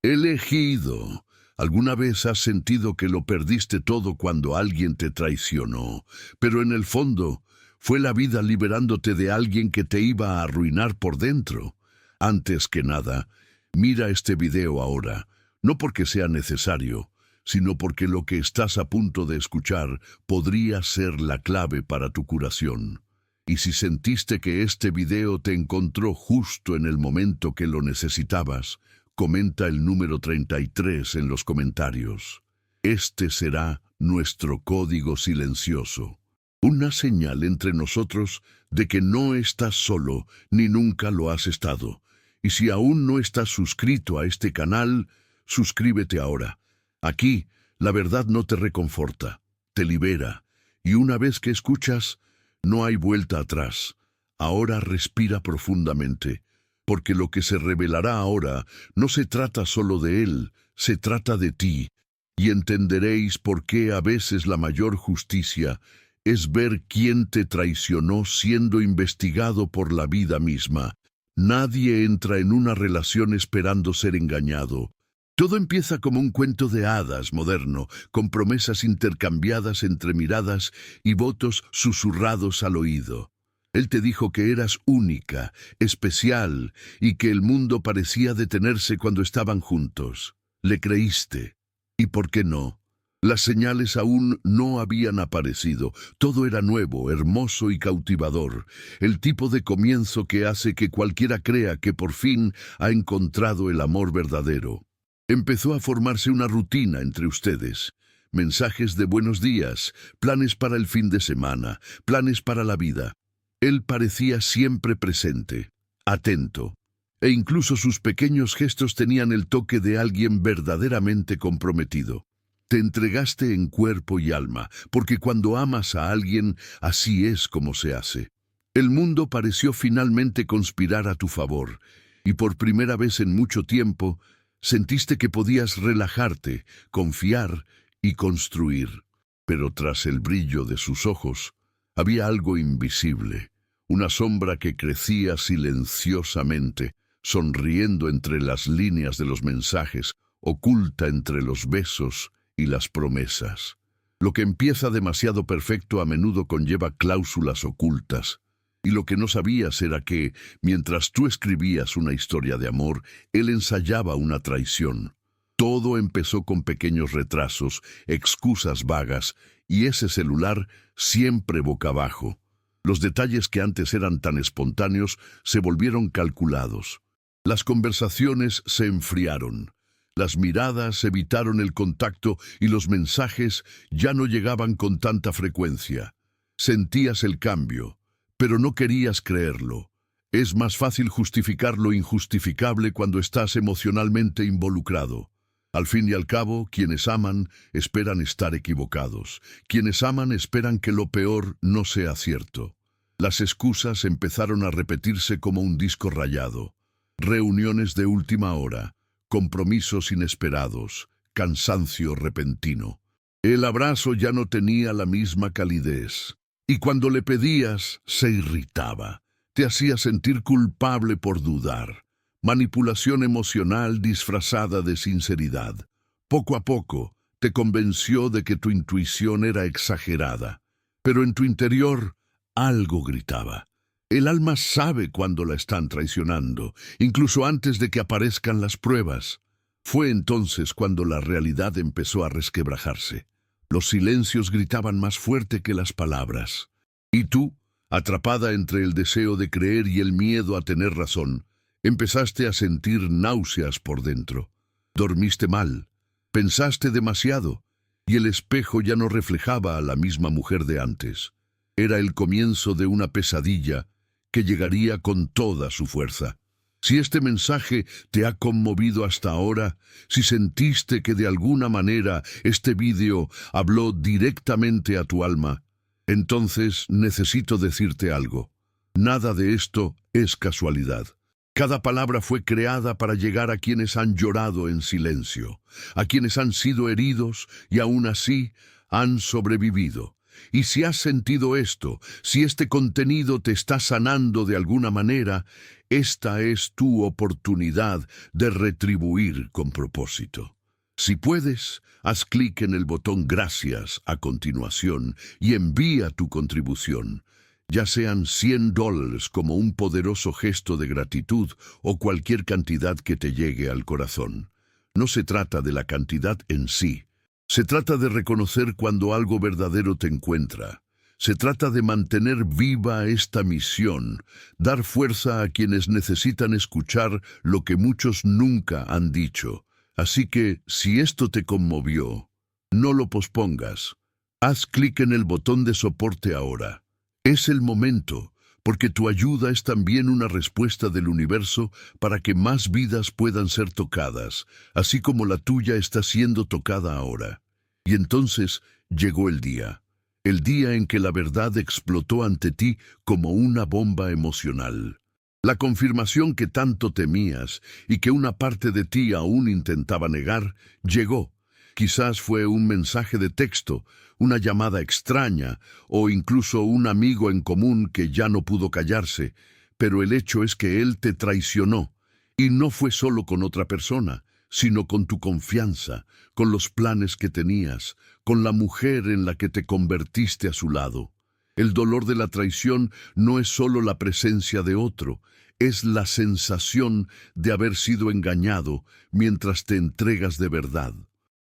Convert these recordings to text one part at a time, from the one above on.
Elegido. ¿Alguna vez has sentido que lo perdiste todo cuando alguien te traicionó? Pero en el fondo, fue la vida liberándote de alguien que te iba a arruinar por dentro. Antes que nada, mira este video ahora, no porque sea necesario, sino porque lo que estás a punto de escuchar podría ser la clave para tu curación. Y si sentiste que este video te encontró justo en el momento que lo necesitabas, comenta el número 33 en los comentarios. Este será nuestro código silencioso. Una señal entre nosotros de que no estás solo ni nunca lo has estado. Y si aún no estás suscrito a este canal, suscríbete ahora. Aquí, la verdad no te reconforta, te libera. Y una vez que escuchas, no hay vuelta atrás. Ahora respira profundamente, porque lo que se revelará ahora no se trata solo de él, se trata de ti. Y entenderéis por qué a veces la mayor justicia es ver quién te traicionó siendo investigado por la vida misma. Nadie entra en una relación esperando ser engañado. Todo empieza como un cuento de hadas moderno, con promesas intercambiadas entre miradas y votos susurrados al oído. Él te dijo que eras única, especial, y que el mundo parecía detenerse cuando estaban juntos. Le creíste. ¿Y por qué no? Las señales aún no habían aparecido. Todo era nuevo, hermoso y cautivador. El tipo de comienzo que hace que cualquiera crea que por fin ha encontrado el amor verdadero. Empezó a formarse una rutina entre ustedes. Mensajes de buenos días, planes para el fin de semana, planes para la vida. Él parecía siempre presente, atento, e incluso sus pequeños gestos tenían el toque de alguien verdaderamente comprometido. Te entregaste en cuerpo y alma, porque cuando amas a alguien, así es como se hace. El mundo pareció finalmente conspirar a tu favor, y por primera vez en mucho tiempo, sentiste que podías relajarte, confiar y construir. Pero tras el brillo de sus ojos, había algo invisible, una sombra que crecía silenciosamente, sonriendo entre las líneas de los mensajes, oculta entre los besos y las promesas. Lo que empieza demasiado perfecto a menudo conlleva cláusulas ocultas. Y lo que no sabías era que, mientras tú escribías una historia de amor, él ensayaba una traición. Todo empezó con pequeños retrasos, excusas vagas, y ese celular siempre boca abajo. Los detalles que antes eran tan espontáneos se volvieron calculados. Las conversaciones se enfriaron. Las miradas evitaron el contacto y los mensajes ya no llegaban con tanta frecuencia. Sentías el cambio, pero no querías creerlo. Es más fácil justificar lo injustificable cuando estás emocionalmente involucrado. Al fin y al cabo, quienes aman esperan estar equivocados. Quienes aman esperan que lo peor no sea cierto. Las excusas empezaron a repetirse como un disco rayado. Reuniones de última hora, compromisos inesperados, cansancio repentino. El abrazo ya no tenía la misma calidez. Y cuando le pedías, se irritaba. Te hacía sentir culpable por dudar. Manipulación emocional disfrazada de sinceridad. Poco a poco, te convenció de que tu intuición era exagerada. Pero en tu interior, algo gritaba. El alma sabe cuando la están traicionando, incluso antes de que aparezcan las pruebas. Fue entonces cuando la realidad empezó a resquebrajarse. Los silencios gritaban más fuerte que las palabras. Y tú, atrapada entre el deseo de creer y el miedo a tener razón, empezaste a sentir náuseas por dentro. Dormiste mal, pensaste demasiado, y el espejo ya no reflejaba a la misma mujer de antes. Era el comienzo de una pesadilla que llegaría con toda su fuerza. Si este mensaje te ha conmovido hasta ahora, si sentiste que de alguna manera este vídeo habló directamente a tu alma, entonces necesito decirte algo. Nada de esto es casualidad. Cada palabra fue creada para llegar a quienes han llorado en silencio, a quienes han sido heridos y aún así han sobrevivido. Y si has sentido esto, si este contenido te está sanando de alguna manera, esta es tu oportunidad de retribuir con propósito. Si puedes, haz clic en el botón Gracias a continuación y envía tu contribución, ya sean $100 como un poderoso gesto de gratitud o cualquier cantidad que te llegue al corazón. No se trata de la cantidad en sí. Se trata de reconocer cuando algo verdadero te encuentra. Se trata de mantener viva esta misión, dar fuerza a quienes necesitan escuchar lo que muchos nunca han dicho. Así que, si esto te conmovió, no lo pospongas. Haz clic en el botón de soporte ahora. Es el momento, porque tu ayuda es también una respuesta del universo para que más vidas puedan ser tocadas, así como la tuya está siendo tocada ahora. Y entonces llegó el día en que la verdad explotó ante ti como una bomba emocional. La confirmación que tanto temías y que una parte de ti aún intentaba negar, llegó. Quizás fue un mensaje de texto, una llamada extraña o incluso un amigo en común que ya no pudo callarse, pero el hecho es que él te traicionó, y no fue solo con otra persona, sino con tu confianza, con los planes que tenías, con la mujer en la que te convertiste a su lado. El dolor de la traición no es solo la presencia de otro, es la sensación de haber sido engañado mientras te entregas de verdad.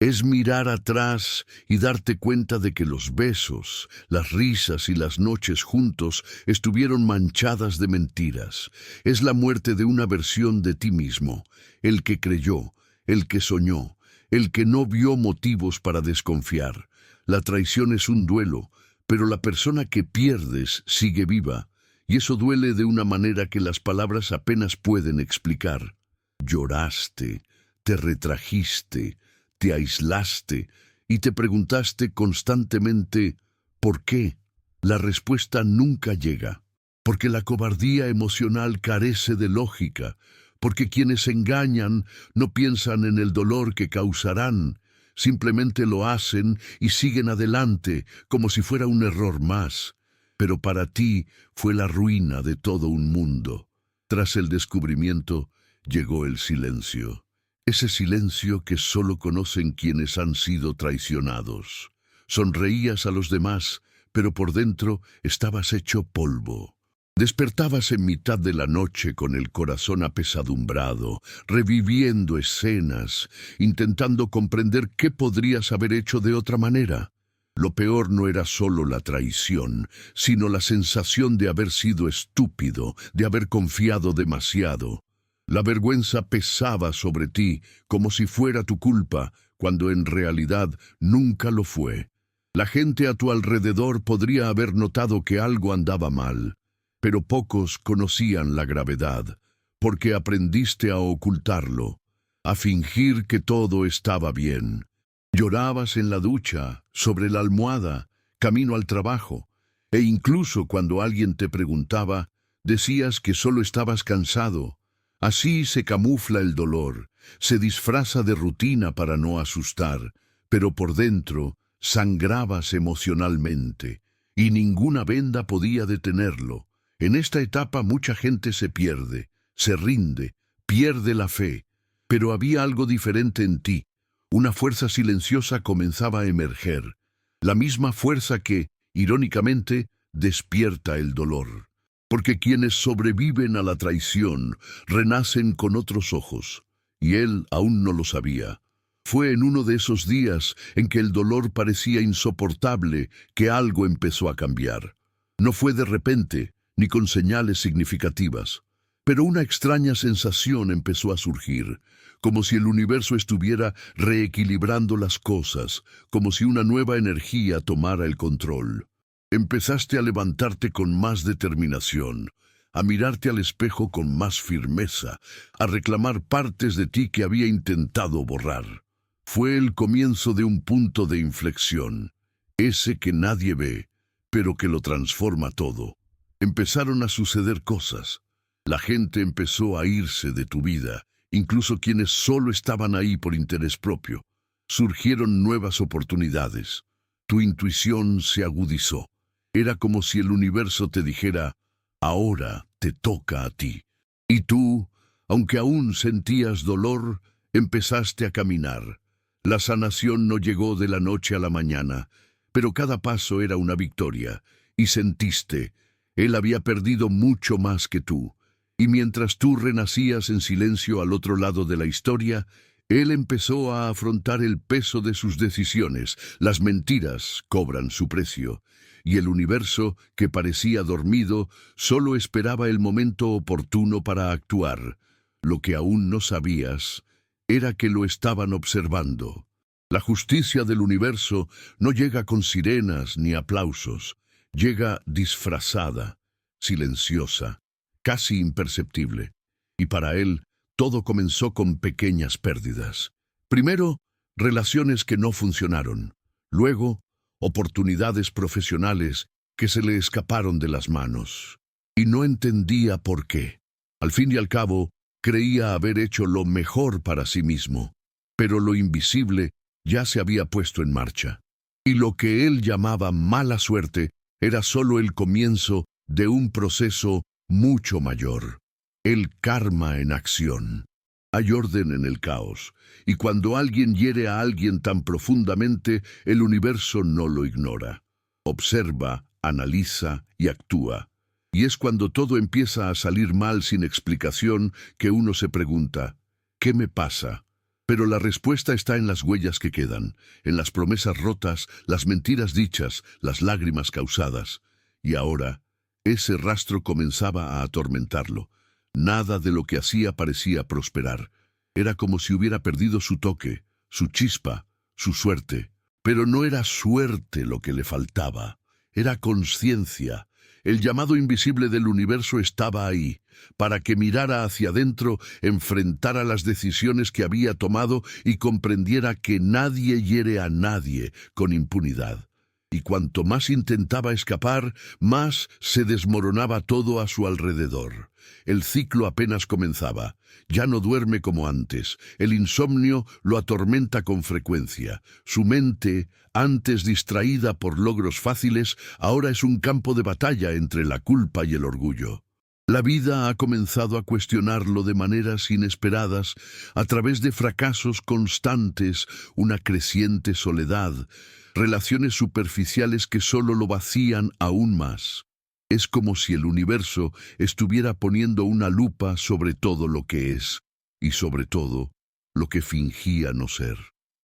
Es mirar atrás y darte cuenta de que los besos, las risas y las noches juntos estuvieron manchadas de mentiras. Es la muerte de una versión de ti mismo, el que creyó, el que soñó, el que no vio motivos para desconfiar. La traición es un duelo, pero la persona que pierdes sigue viva, y eso duele de una manera que las palabras apenas pueden explicar. Lloraste, te retrajiste, te aislaste y te preguntaste constantemente ¿por qué? La respuesta nunca llega, porque la cobardía emocional carece de lógica, porque quienes engañan no piensan en el dolor que causarán, simplemente lo hacen y siguen adelante como si fuera un error más. Pero para ti fue la ruina de todo un mundo. Tras el descubrimiento llegó el silencio. Ese silencio que solo conocen quienes han sido traicionados. Sonreías a los demás, pero por dentro estabas hecho polvo. Despertabas en mitad de la noche con el corazón apesadumbrado, reviviendo escenas, intentando comprender qué podrías haber hecho de otra manera. Lo peor no era solo la traición, sino la sensación de haber sido estúpido, de haber confiado demasiado. La vergüenza pesaba sobre ti como si fuera tu culpa, cuando en realidad nunca lo fue. La gente a tu alrededor podría haber notado que algo andaba mal, pero pocos conocían la gravedad, porque aprendiste a ocultarlo, a fingir que todo estaba bien. Llorabas en la ducha, sobre la almohada, camino al trabajo, e incluso cuando alguien te preguntaba, decías que solo estabas cansado. Así se camufla el dolor, se disfraza de rutina para no asustar, pero por dentro sangrabas emocionalmente, y ninguna venda podía detenerlo. En esta etapa mucha gente se pierde, se rinde, pierde la fe, pero había algo diferente en ti. Una fuerza silenciosa comenzaba a emerger, la misma fuerza que, irónicamente, despierta el dolor. Porque quienes sobreviven a la traición renacen con otros ojos, y él aún no lo sabía. Fue en uno de esos días en que el dolor parecía insoportable que algo empezó a cambiar. No fue de repente, ni con señales significativas, pero una extraña sensación empezó a surgir, como si el universo estuviera reequilibrando las cosas, como si una nueva energía tomara el control. Empezaste a levantarte con más determinación, a mirarte al espejo con más firmeza, a reclamar partes de ti que había intentado borrar. Fue el comienzo de un punto de inflexión, ese que nadie ve, pero que lo transforma todo. Empezaron a suceder cosas. La gente empezó a irse de tu vida, incluso quienes solo estaban ahí por interés propio. Surgieron nuevas oportunidades. Tu intuición se agudizó. Era como si el universo te dijera, ahora te toca a ti. Y tú, aunque aún sentías dolor, empezaste a caminar. La sanación no llegó de la noche a la mañana, pero cada paso era una victoria, y sentiste, él había perdido mucho más que tú. Y mientras tú renacías en silencio al otro lado de la historia, él empezó a afrontar el peso de sus decisiones. Las mentiras cobran su precio, y el universo, que parecía dormido, solo esperaba el momento oportuno para actuar. Lo que aún no sabías era que lo estaban observando. La justicia del universo no llega con sirenas ni aplausos, llega disfrazada, silenciosa, casi imperceptible. Y para él, todo comenzó con pequeñas pérdidas. Primero, relaciones que no funcionaron. Luego, oportunidades profesionales que se le escaparon de las manos. Y no entendía por qué. Al fin y al cabo, creía haber hecho lo mejor para sí mismo. Pero lo invisible ya se había puesto en marcha. Y lo que él llamaba mala suerte era solo el comienzo de un proceso mucho mayor. El karma en acción. Hay orden en el caos, y cuando alguien hiere a alguien tan profundamente, el universo no lo ignora. Observa, analiza y actúa. Y es cuando todo empieza a salir mal sin explicación que uno se pregunta, ¿qué me pasa? Pero la respuesta está en las huellas que quedan, en las promesas rotas, las mentiras dichas, las lágrimas causadas. Y ahora, ese rastro comenzaba a atormentarlo. Nada de lo que hacía parecía prosperar. Era como si hubiera perdido su toque, su chispa, su suerte. Pero no era suerte lo que le faltaba, era conciencia. El llamado invisible del universo estaba ahí, para que mirara hacia adentro, enfrentara las decisiones que había tomado y comprendiera que nadie hiere a nadie con impunidad. Y cuanto más intentaba escapar, más se desmoronaba todo a su alrededor. El ciclo apenas comenzaba. Ya no duerme como antes. El insomnio lo atormenta con frecuencia. Su mente, antes distraída por logros fáciles, ahora es un campo de batalla entre la culpa y el orgullo. La vida ha comenzado a cuestionarlo de maneras inesperadas, a través de fracasos constantes, una creciente soledad, relaciones superficiales que solo lo vacían aún más. Es como si el universo estuviera poniendo una lupa sobre todo lo que es, y sobre todo, lo que fingía no ser.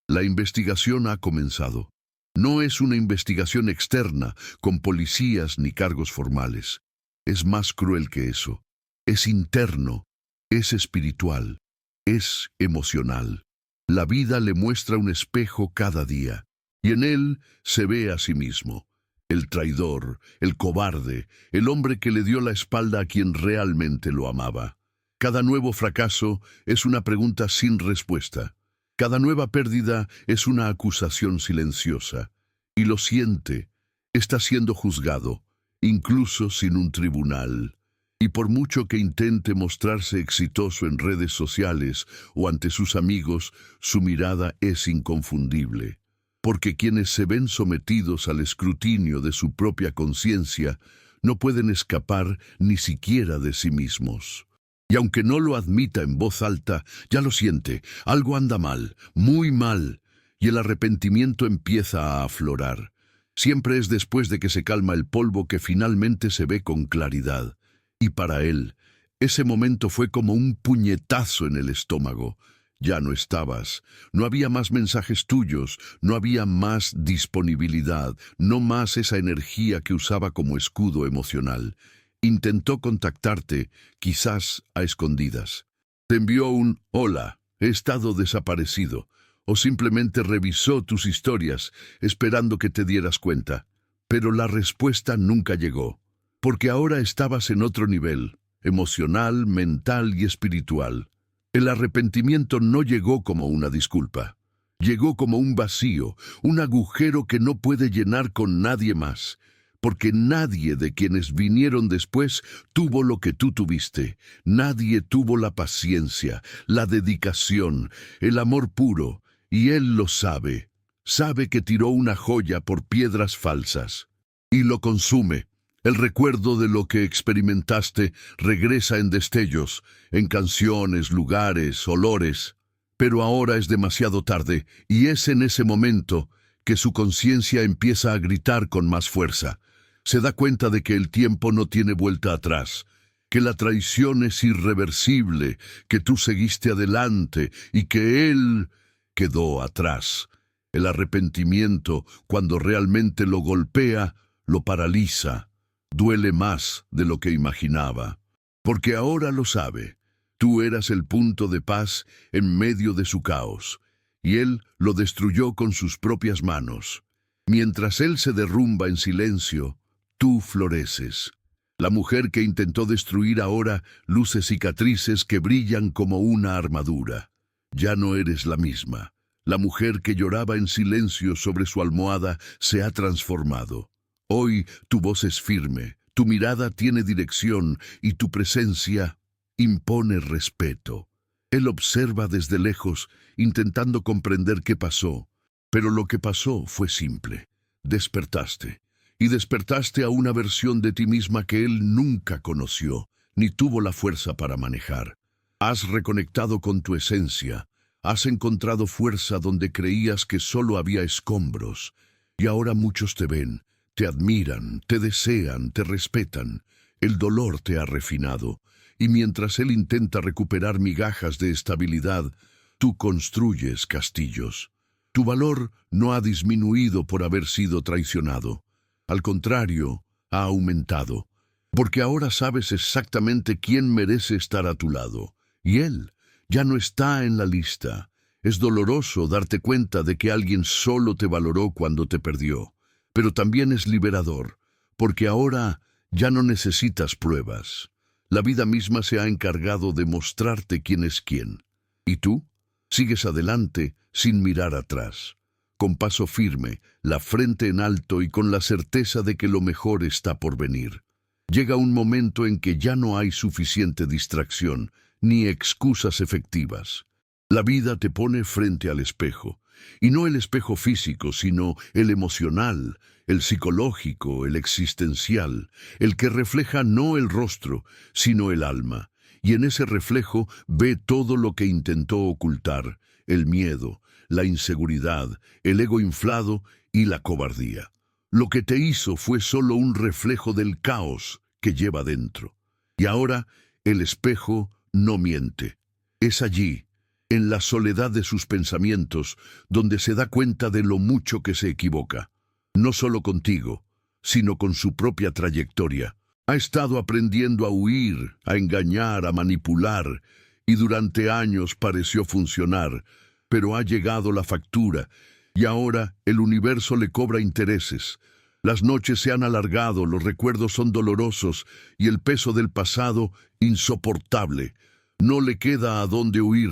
La investigación ha comenzado. No es una investigación externa, con policías ni cargos formales. Es más cruel que eso. Es interno, es espiritual, es emocional. La vida le muestra un espejo cada día, y en él se ve a sí mismo. El traidor, el cobarde, el hombre que le dio la espalda a quien realmente lo amaba. Cada nuevo fracaso es una pregunta sin respuesta. Cada nueva pérdida es una acusación silenciosa. Y lo siente, está siendo juzgado, incluso sin un tribunal. Y por mucho que intente mostrarse exitoso en redes sociales o ante sus amigos, su mirada es inconfundible. Porque quienes se ven sometidos al escrutinio de su propia conciencia no pueden escapar ni siquiera de sí mismos. Y aunque no lo admita en voz alta, ya lo siente, algo anda mal, muy mal, y el arrepentimiento empieza a aflorar. Siempre es después de que se calma el polvo que finalmente se ve con claridad. Y para él, ese momento fue como un puñetazo en el estómago. Ya no estabas, no había más mensajes tuyos, no había más disponibilidad, no más esa energía que usaba como escudo emocional. Intentó contactarte, quizás a escondidas. Te envió un «Hola, he estado desaparecido», o simplemente revisó tus historias, esperando que te dieras cuenta. Pero la respuesta nunca llegó, porque ahora estabas en otro nivel, emocional, mental y espiritual. El arrepentimiento no llegó como una disculpa. Llegó como un vacío, un agujero que no puede llenar con nadie más, porque nadie de quienes vinieron después tuvo lo que tú tuviste. Nadie tuvo la paciencia, la dedicación, el amor puro, y él lo sabe. Sabe que tiró una joya por piedras falsas. Y lo consume. El recuerdo de lo que experimentaste regresa en destellos, en canciones, lugares, olores. Pero ahora es demasiado tarde, y es en ese momento que su conciencia empieza a gritar con más fuerza. Se da cuenta de que el tiempo no tiene vuelta atrás, que la traición es irreversible, que tú seguiste adelante y que él quedó atrás. El arrepentimiento, cuando realmente lo golpea, lo paraliza. Duele más de lo que imaginaba. Porque ahora lo sabe. Tú eras el punto de paz en medio de su caos, y él lo destruyó con sus propias manos. Mientras él se derrumba en silencio, tú floreces. La mujer que intentó destruir ahora luce cicatrices que brillan como una armadura. Ya no eres la misma. La mujer que lloraba en silencio sobre su almohada se ha transformado. Hoy tu voz es firme, tu mirada tiene dirección y tu presencia impone respeto. Él observa desde lejos, intentando comprender qué pasó. Pero lo que pasó fue simple. Despertaste. Y despertaste a una versión de ti misma que él nunca conoció, ni tuvo la fuerza para manejar. Has reconectado con tu esencia. Has encontrado fuerza donde creías que solo había escombros. Y ahora muchos te ven, te admiran, te desean, te respetan. El dolor te ha refinado. Y mientras él intenta recuperar migajas de estabilidad, tú construyes castillos. Tu valor no ha disminuido por haber sido traicionado. Al contrario, ha aumentado. Porque ahora sabes exactamente quién merece estar a tu lado. Y él ya no está en la lista. Es doloroso darte cuenta de que alguien solo te valoró cuando te perdió. Pero también es liberador, porque ahora ya no necesitas pruebas. La vida misma se ha encargado de mostrarte quién es quién. ¿Y tú? Sigues adelante sin mirar atrás, con paso firme, la frente en alto y con la certeza de que lo mejor está por venir. Llega un momento en que ya no hay suficiente distracción, ni excusas efectivas. La vida te pone frente al espejo, y no el espejo físico, sino el emocional, el psicológico, el existencial, el que refleja no el rostro, sino el alma. Y en ese reflejo ve todo lo que intentó ocultar, el miedo, la inseguridad, el ego inflado y la cobardía. Lo que te hizo fue solo un reflejo del caos que lleva dentro. Y ahora el espejo no miente. Es allí, en la soledad de sus pensamientos, donde se da cuenta de lo mucho que se equivoca. No solo contigo, sino con su propia trayectoria. Ha estado aprendiendo a huir, a engañar, a manipular, y durante años pareció funcionar, pero ha llegado la factura, y ahora el universo le cobra intereses. Las noches se han alargado, los recuerdos son dolorosos, y el peso del pasado insoportable. No le queda a dónde huir.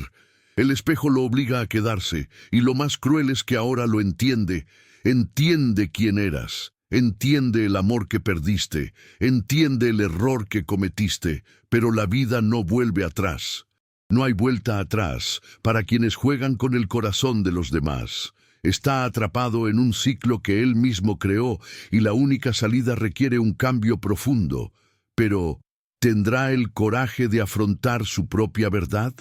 El espejo lo obliga a quedarse, y lo más cruel es que ahora lo entiende. Entiende quién eras, entiende el amor que perdiste, entiende el error que cometiste, pero la vida no vuelve atrás. No hay vuelta atrás para quienes juegan con el corazón de los demás. Está atrapado en un ciclo que él mismo creó y la única salida requiere un cambio profundo. Pero, ¿tendrá el coraje de afrontar su propia verdad?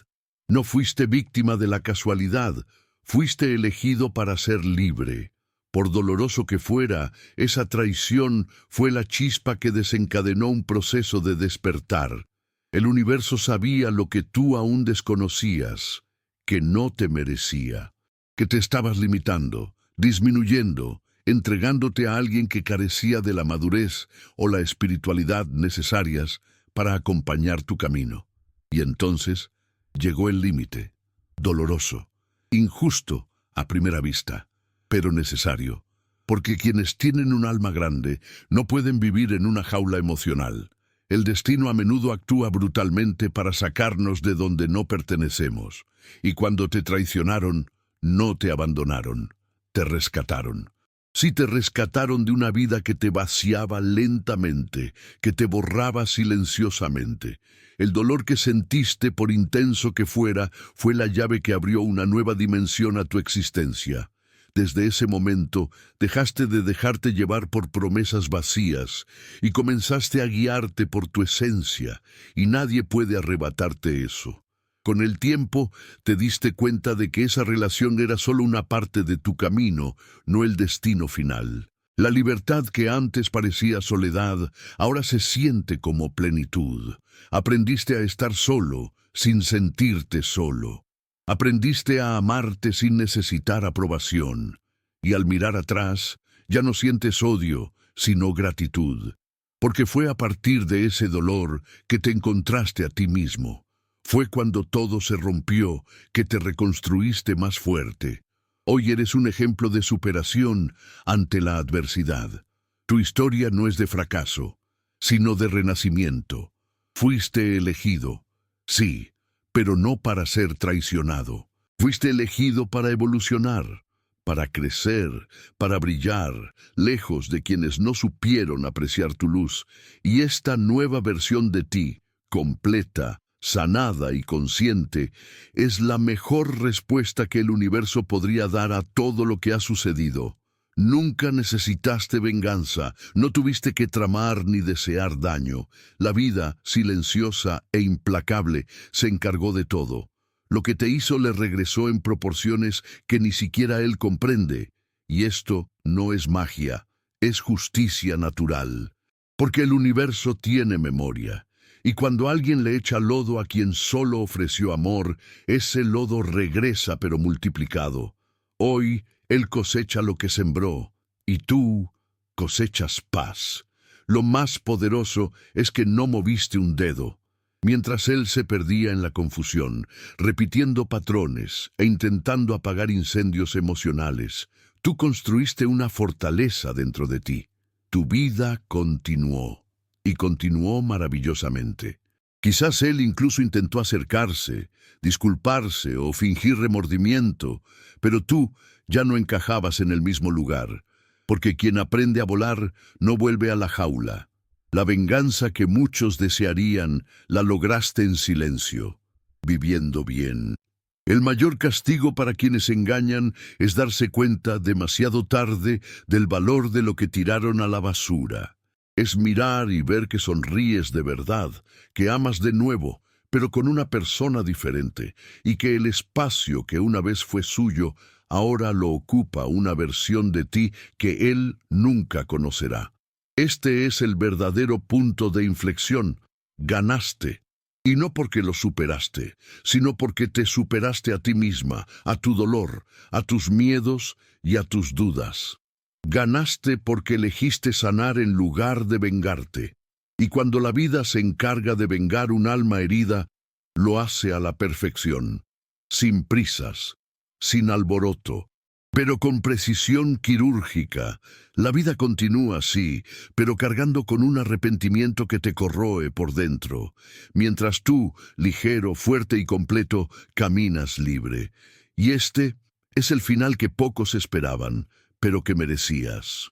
No fuiste víctima de la casualidad, fuiste elegido para ser libre. Por doloroso que fuera, esa traición fue la chispa que desencadenó un proceso de despertar. El universo sabía lo que tú aún desconocías, que no te merecía, que te estabas limitando, disminuyendo, entregándote a alguien que carecía de la madurez o la espiritualidad necesarias para acompañar tu camino. Y entonces llegó el límite, doloroso, injusto a primera vista, pero necesario, porque quienes tienen un alma grande no pueden vivir en una jaula emocional. El destino a menudo actúa brutalmente para sacarnos de donde no pertenecemos, y cuando te traicionaron, no te abandonaron, te rescataron. Sí, te rescataron de una vida que te vaciaba lentamente, que te borraba silenciosamente. El dolor que sentiste, por intenso que fuera, fue la llave que abrió una nueva dimensión a tu existencia. Desde ese momento dejaste de dejarte llevar por promesas vacías y comenzaste a guiarte por tu esencia, y nadie puede arrebatarte eso. Con el tiempo te diste cuenta de que esa relación era solo una parte de tu camino, no el destino final. La libertad que antes parecía soledad, ahora se siente como plenitud. Aprendiste a estar solo, sin sentirte solo. Aprendiste a amarte sin necesitar aprobación. Y al mirar atrás, ya no sientes odio, sino gratitud. Porque fue a partir de ese dolor que te encontraste a ti mismo. Fue cuando todo se rompió que te reconstruiste más fuerte. Hoy eres un ejemplo de superación ante la adversidad. Tu historia no es de fracaso, sino de renacimiento. Fuiste elegido, sí, pero no para ser traicionado. Fuiste elegido para evolucionar, para crecer, para brillar, lejos de quienes no supieron apreciar tu luz. Y esta nueva versión de ti, completa, sanada y consciente, es la mejor respuesta que el universo podría dar a todo lo que ha sucedido. Nunca necesitaste venganza, no tuviste que tramar ni desear daño. La vida, silenciosa e implacable, se encargó de todo. Lo que te hizo le regresó en proporciones que ni siquiera él comprende. Y esto no es magia, es justicia natural. Porque el universo tiene memoria. Y cuando alguien le echa lodo a quien solo ofreció amor, ese lodo regresa pero multiplicado. Hoy, él cosecha lo que sembró, y tú cosechas paz. Lo más poderoso es que no moviste un dedo. Mientras él se perdía en la confusión, repitiendo patrones e intentando apagar incendios emocionales, tú construiste una fortaleza dentro de ti. Tu vida continuó. Y continuó maravillosamente. Quizás él incluso intentó acercarse, disculparse o fingir remordimiento, pero tú ya no encajabas en el mismo lugar, porque quien aprende a volar no vuelve a la jaula. La venganza que muchos desearían la lograste en silencio, viviendo bien. El mayor castigo para quienes engañan es darse cuenta demasiado tarde del valor de lo que tiraron a la basura. Es mirar y ver que sonríes de verdad, que amas de nuevo, pero con una persona diferente, y que el espacio que una vez fue suyo, ahora lo ocupa una versión de ti que él nunca conocerá. Este es el verdadero punto de inflexión. Ganaste. Y no porque lo superaste, sino porque te superaste a ti misma, a tu dolor, a tus miedos y a tus dudas. Ganaste porque elegiste sanar en lugar de vengarte. Y cuando la vida se encarga de vengar un alma herida, lo hace a la perfección, sin prisas, sin alboroto, pero con precisión quirúrgica. La vida continúa así, pero cargando con un arrepentimiento que te corroe por dentro, mientras tú, ligero, fuerte y completo, caminas libre. Y este es el final que pocos esperaban, pero que merecías.